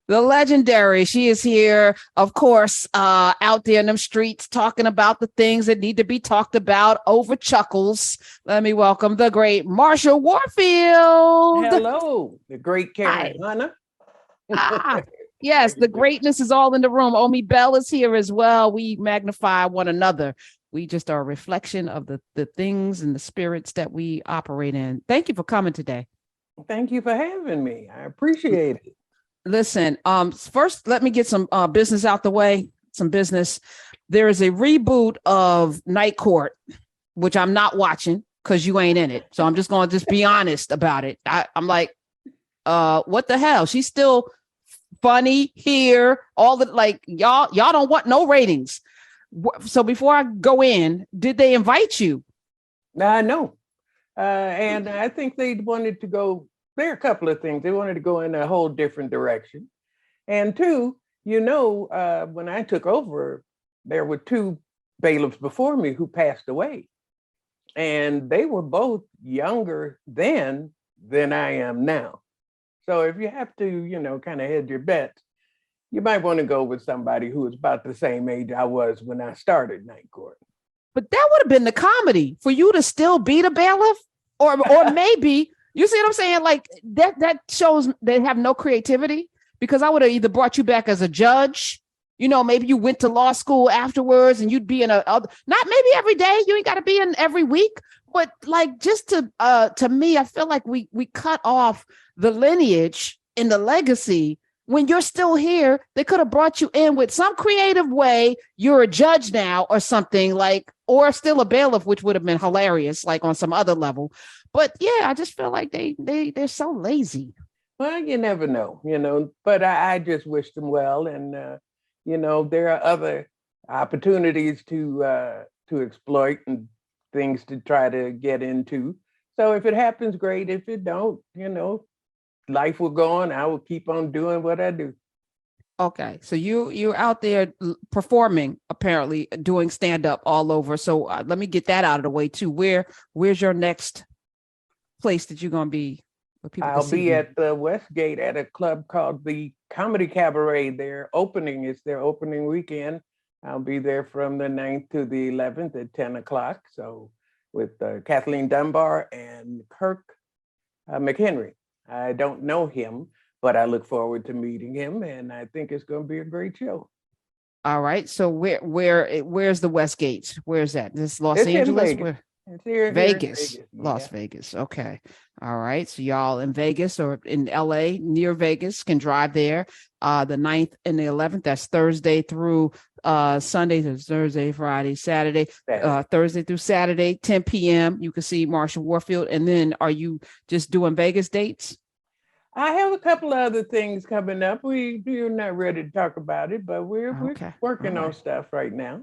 the legendary. She is here, of course, out there in them streets talking about the things that need to be talked about over chuckles. Let me welcome the great Marsha Warfield. Hello, the great Karen Hi. Hunter. Yes, the greatness is all in the room. Omi Bell is here as well. We magnify one another. We just are a reflection of the things and the spirits that we operate in. Thank you for coming today. Thank you for having me. I appreciate it. Listen, first, let me get some business out the way. Some business. There is a reboot of Night Court, which I'm not watching because you ain't in it. So I'm just going to be honest about it. I'm like, what the hell? She's still funny here. All the y'all don't want no ratings. So before I go in, did they invite you? No. And I think they wanted to go. There are a couple of things. They wanted to go in a whole different direction. And two, when I took over, there were two bailiffs before me who passed away. And they were both younger then than I am now. So if you have to, kind of hedge your bets, you might want to go with somebody who is about the same age I was when I started Night Court. But that would have been the comedy for you to still be the bailiff, or maybe. You see what I'm saying? Like that shows they have no creativity, because I would have either brought you back as a judge, maybe you went to law school afterwards and you'd be in not maybe every day. You ain't got to be in every week, but like just to me, I feel like we cut off the lineage and the legacy. When you're still here, they could have brought you in with some creative way. You're a judge now or something or still a bailiff, which would have been hilarious, like on some other level. But yeah, I just feel like they're so lazy. Well, you never know, but I just wish them well. And, there are other opportunities to exploit and things to try to get into. So if it happens, great. If it don't, life will go on. I will keep on doing what I do. Okay, so you're out there performing, apparently doing stand-up all over. So let me get that out of the way too. Where's your next place that you're going to be? I'll be at the Westgate at a club called the Comedy Cabaret. It's their opening weekend. I'll be there from the 9th to the 11th at 10 o'clock. So with Kathleen Dunbar and Kirk McHenry. I don't know him, but I look forward to meeting him, and I think it's going to be a great show. All right. So where's the Westgate? Where's that? This Los Angeles? Where? It's here, Vegas. Vegas. Las Yeah. Vegas. Okay. All right. So y'all in Vegas or in LA near Vegas can drive there. The 9th and the 11th. That's Thursday through Sunday. So Thursday, Friday, Saturday. Thursday through Saturday, 10 p.m. You can see Marsha Warfield. And then are you just doing Vegas dates? I have a couple of other things coming up. We're not ready to talk about it, but we're working on stuff right now.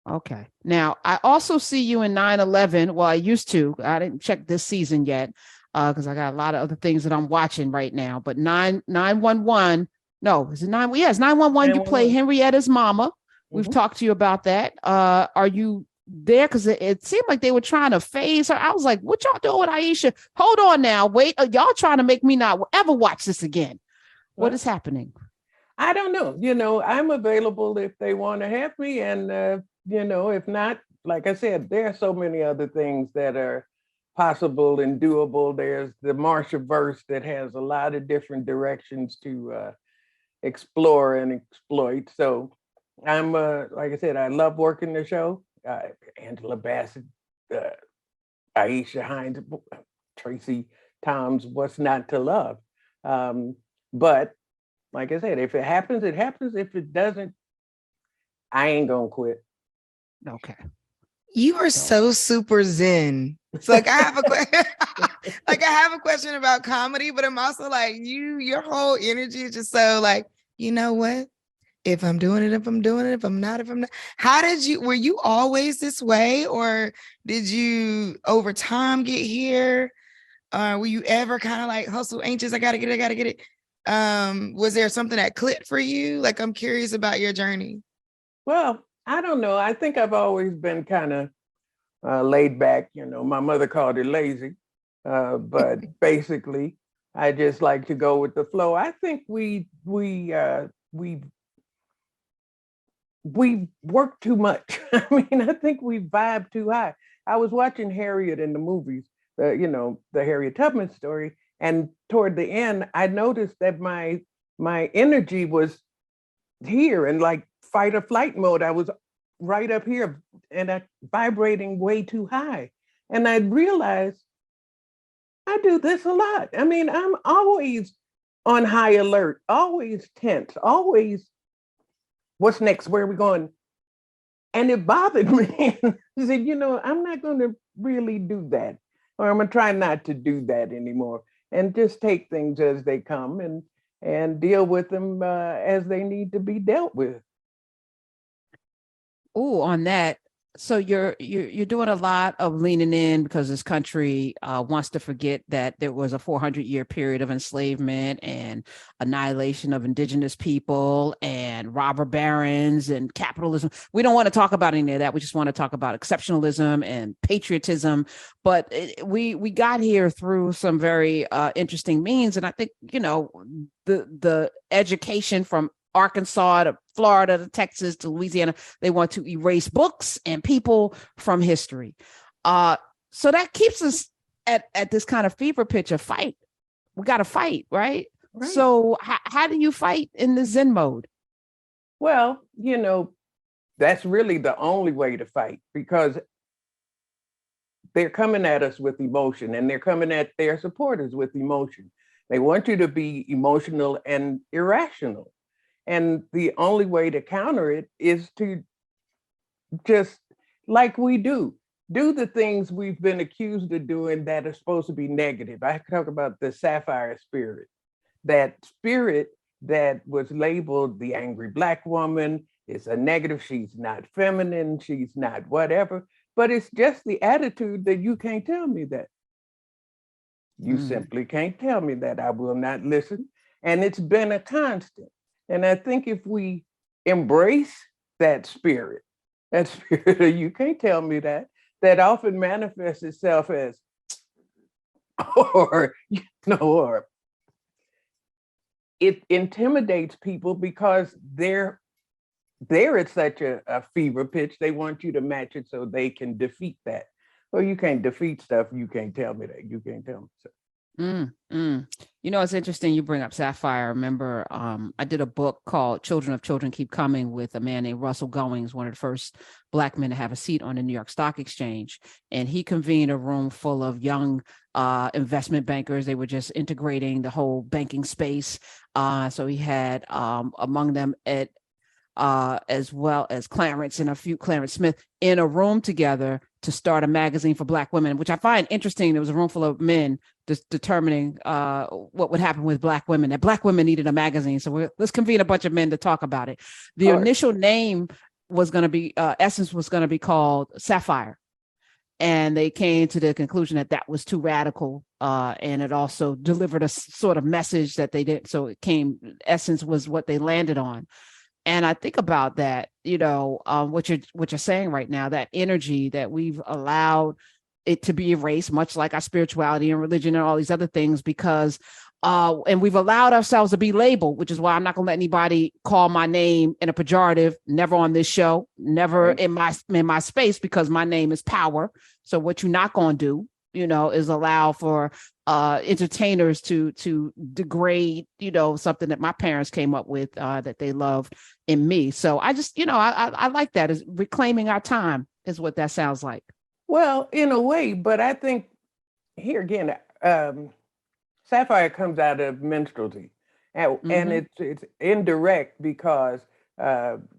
Okay. Now, I also see you in 9/11. Well, I used to. I didn't check this season yet because I got a lot of other things that I'm watching right now. But 911. No, is it 9? Yeah, it's 911. You play Henrietta's mama. Mm-hmm. We've talked to you about that. Are you there? Because it seemed like they were trying to phase her. I was like, what y'all doing with Aisha? Hold on now. Wait, y'all trying to make me not ever watch this again. What is happening? I don't know. I'm available if they want to have me. And, if not, like I said, there are so many other things that are possible and doable. There's the Marsha verse that has a lot of different directions to explore and exploit. So I'm, like I said, I love working the show. Angela Bassett, Aisha Hines, Tracy Toms, what's not to love? But like I said, if it happens, it happens. If it doesn't, I ain't gonna quit. Okay. You are so super zen. So I have a question about comedy, but I'm also like your whole energy is just so like, you know what? If I'm doing it, if I'm doing it, if I'm not. Were you always this way, or did you over time get here? Were you ever kind of like hustle anxious? I gotta get it. Was there something that clicked for you? Like, I'm curious about your journey. Well, I don't know. I think I've always been kind of laid back. My mother called it lazy, but basically, I just like to go with the flow. I think we work too much. I mean, I think we vibe too high. I was watching Harriet in the movies, the Harriet Tubman story, and toward the end, I noticed that my energy was here in like fight or flight mode. I was right up here and I vibrating way too high. And I realized I do this a lot. I mean, I'm always on high alert, always tense, always what's next? Where are we going? And it bothered me. I said, I'm not going to really do that. Or I'm going to try not to do that anymore and just take things as they come and deal with them as they need to be dealt with. Oh, on that. So you're doing a lot of leaning in because this country wants to forget that there was a 400-year period of enslavement and annihilation of indigenous people and robber barons and capitalism. We don't want to talk about any of that. We just want to talk about exceptionalism and patriotism. But we got here through some very interesting means, and I think the education from Arkansas to Florida to Texas to Louisiana, they want to erase books and people from history. So that keeps us at this kind of fever pitch of fight. We got to fight, right? So how do you fight in the Zen mode? Well, that's really the only way to fight, because they're coming at us with emotion, and they're coming at their supporters with emotion. They want you to be emotional and irrational. And the only way to counter it is to just, like we do the things we've been accused of doing that are supposed to be negative. I talk about the sapphire spirit, that spirit that was labeled the angry Black woman. It's a negative. She's not feminine. She's not whatever. But it's just the attitude that you can't tell me that. You simply can't tell me that. I will not listen. And it's been a constant. And I think if we embrace that spirit, you can't tell me that often manifests itself as, or it intimidates people because they're at such a fever pitch. They want you to match it so they can defeat that. Well, you can't defeat stuff. You can't tell me that. You can't tell me so. It's interesting you bring up Sapphire. I remember I did a book called Children of Children Keep Coming with a man named Russell Goings, one of the first Black men to have a seat on the New York Stock Exchange. And he convened a room full of young investment bankers. They were just integrating the whole banking space. So he had among them Ed, as well as Clarence and a few Clarence Smith in a room together to start a magazine for Black women, which I find interesting. There was a room full of men just determining what would happen with Black women, that Black women needed a magazine. So let's convene a bunch of men to talk about it. The initial name was going to be, Essence was going to be called Sapphire. And they came to the conclusion that was too radical. And it also delivered a sort of message that they didn't. So Essence was what they landed on. And I think about that, what you're saying right now, that energy that we've allowed it to be erased, much like our spirituality and religion and all these other things, because and we've allowed ourselves to be labeled, which is why I'm not going to let anybody call my name in a pejorative, never on this show, never in my space, because my name is power. So what you're not going to do, is allow for entertainers to degrade, something that my parents came up with that they loved in me. So I just, I like that, is reclaiming our time is what that sounds like. Well, in a way, but I think here again, Sapphire comes out of minstrelsy, and it's indirect because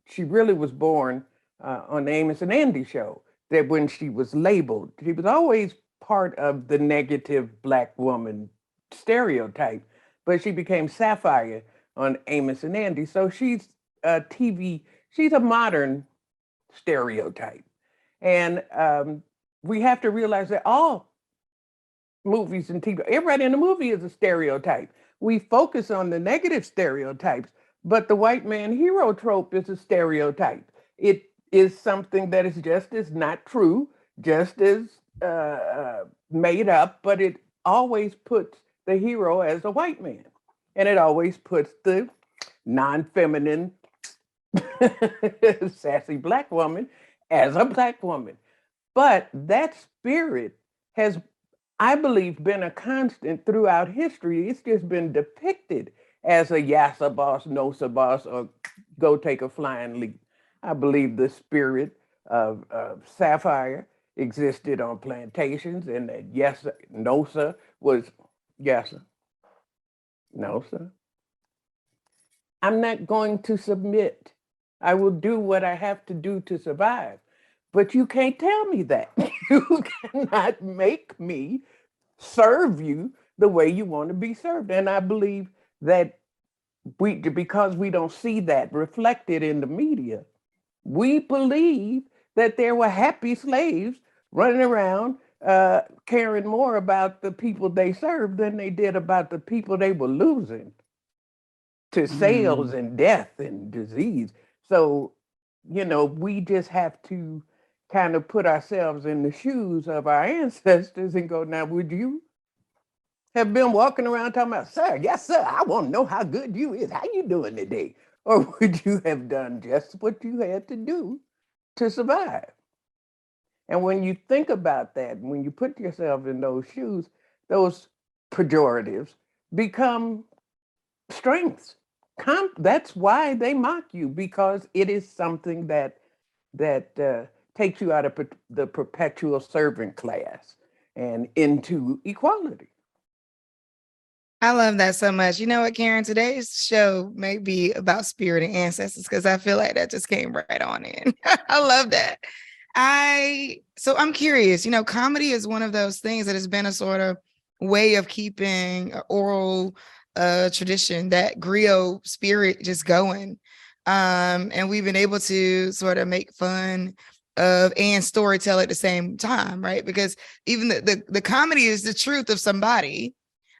she really was born on the Amos and Andy show. That when she was labeled, she was always part of the negative Black woman stereotype, but she became Sapphire on Amos and Andy. So she's she's a modern stereotype. And we have to realize that all movies and TV, everybody in the movie is a stereotype. We focus on the negative stereotypes, but the white man hero trope is a stereotype. It is something that is just as not true, just as made up, but it always puts the hero as a white man. And it always puts the non-feminine, sassy Black woman as a Black woman. But that spirit has, I believe, been a constant throughout history. It's just been depicted as a yassa boss, nosa boss, or go take a flying leap. I believe the spirit of Sapphire existed on plantations, and that yassa, nosa was yassa, nosa. I'm not going to submit. I will do what I have to do to survive. But you can't tell me that. You cannot make me serve you the way you want to be served. And I believe that because we don't see that reflected in the media, we believe that there were happy slaves running around caring more about the people they served than they did about the people they were losing to sales and death and disease. So, we just have to kind of put ourselves in the shoes of our ancestors and go, now, would you have been walking around talking about, sir, yes, sir, I want to know how good you is. How you doing today? Or would you have done just what you had to do to survive? And when you think about that, when you put yourself in those shoes, those pejoratives become strengths. That's why they mock you, because it is something that takes you out of the perpetual servant class and into equality. I love that so much. You know what, Karen? Today's show may be about spirit and ancestors because I feel like that just came right on in. I love that. So I'm curious, comedy is one of those things that has been a sort of way of keeping oral tradition, that griot spirit just going. And we've been able to sort of make fun of and storytell at the same time, right? Because even the comedy is the truth of somebody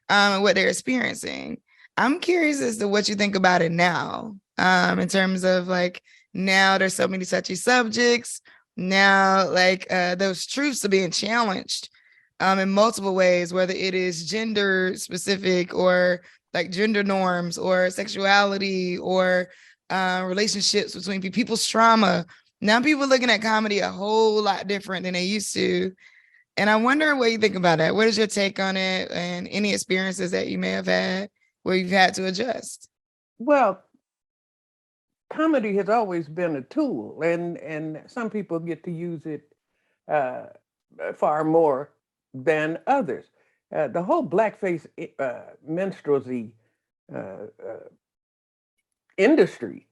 and what they're experiencing. I'm curious as to what you think about it now, in terms of like, now there's so many touchy subjects. Now, like those truths are being challenged in multiple ways, whether it is gender specific or like gender norms or sexuality or relationships between people's trauma. Now people are looking at comedy a whole lot different than they used to. And I wonder what you think about that. What is your take on it, and any experiences that you may have had where you've had to adjust? Well, comedy has always been a tool, and some people get to use it far more than others. The whole blackface minstrelsy industry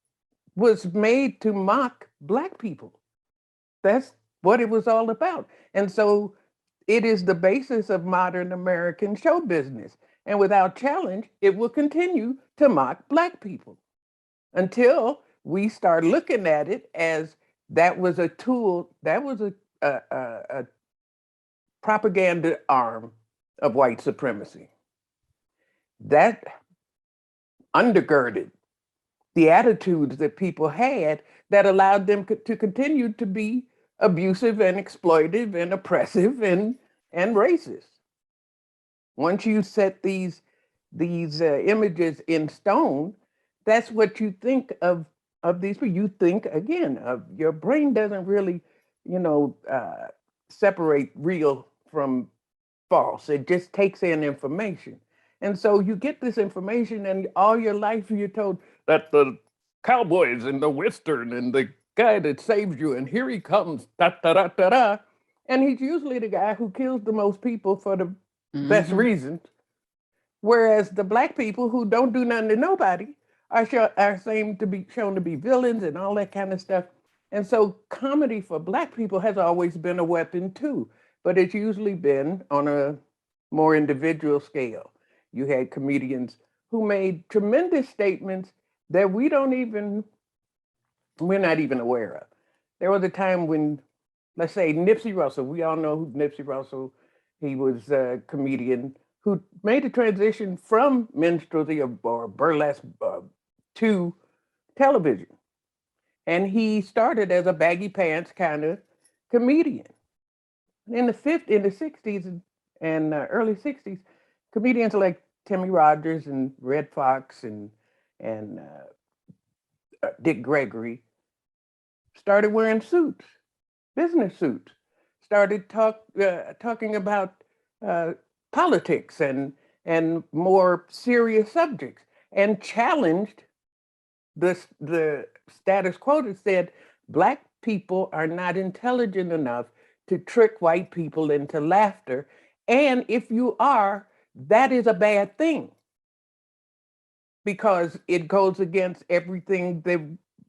was made to mock Black people. That's what it was all about. And so it is the basis of modern American show business. And without challenge, it will continue to mock Black people until we start looking at it as that was a tool, that was a propaganda arm of white supremacy. That undergirded the attitudes that people had that allowed them to continue to be abusive and exploitive and oppressive and racist. Once you set these images in stone, that's what you think of these people. You think again of, your brain doesn't really, separate real from false. It just takes in information. And so you get this information, and all your life you're told that the cowboys and the western and the guy that saves you, and here he comes, da da da da da. And he's usually the guy who kills the most people for the best reasons. Whereas the Black people who don't do nothing to nobody are shown to be villains and all that kind of stuff. And so comedy for Black people has always been a weapon too, but it's usually been on a more individual scale. You had comedians who made tremendous statements that we're not even aware of. There was a time when, let's say, Nipsey Russell, we all know who Nipsey Russell, he was a comedian who made a transition from minstrelsy or burlesque to television. And he started as a baggy pants kind of comedian. In the 60s and early 60s, comedians like Timmy Rogers and Red Fox and Dick Gregory started wearing suits, business suits, started talking about politics and more serious subjects, and challenged the status quo that said Black people are not intelligent enough to trick white people into laughter. And if you are, that is a bad thing because it goes against everything that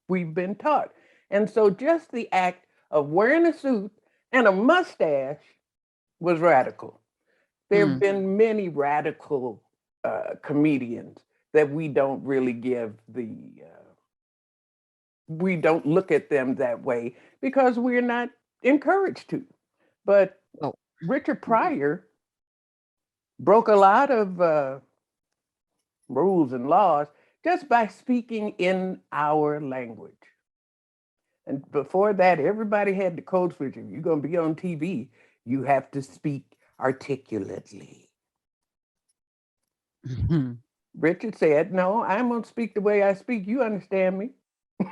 we've been taught. And so just the act of wearing a suit and a mustache was radical. There have been many radical comedians that we don't really give we don't look at them that way because we're not encouraged to. But Oh. Richard Pryor broke a lot of rules and laws just by speaking in our language. And before that, everybody had the code switch. If you're going to be on TV, you have to speak articulately. Richard said, no, I'm going to speak the way I speak. You understand me?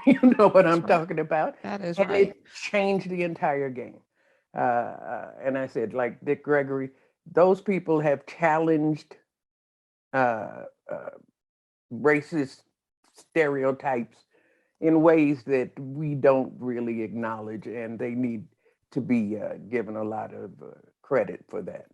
You know what I'm talking about. That is and right. it changed the entire game. And I said, like Dick Gregory, those people have challenged racist stereotypes in ways that we don't really acknowledge, and they need to be given a lot of credit for that.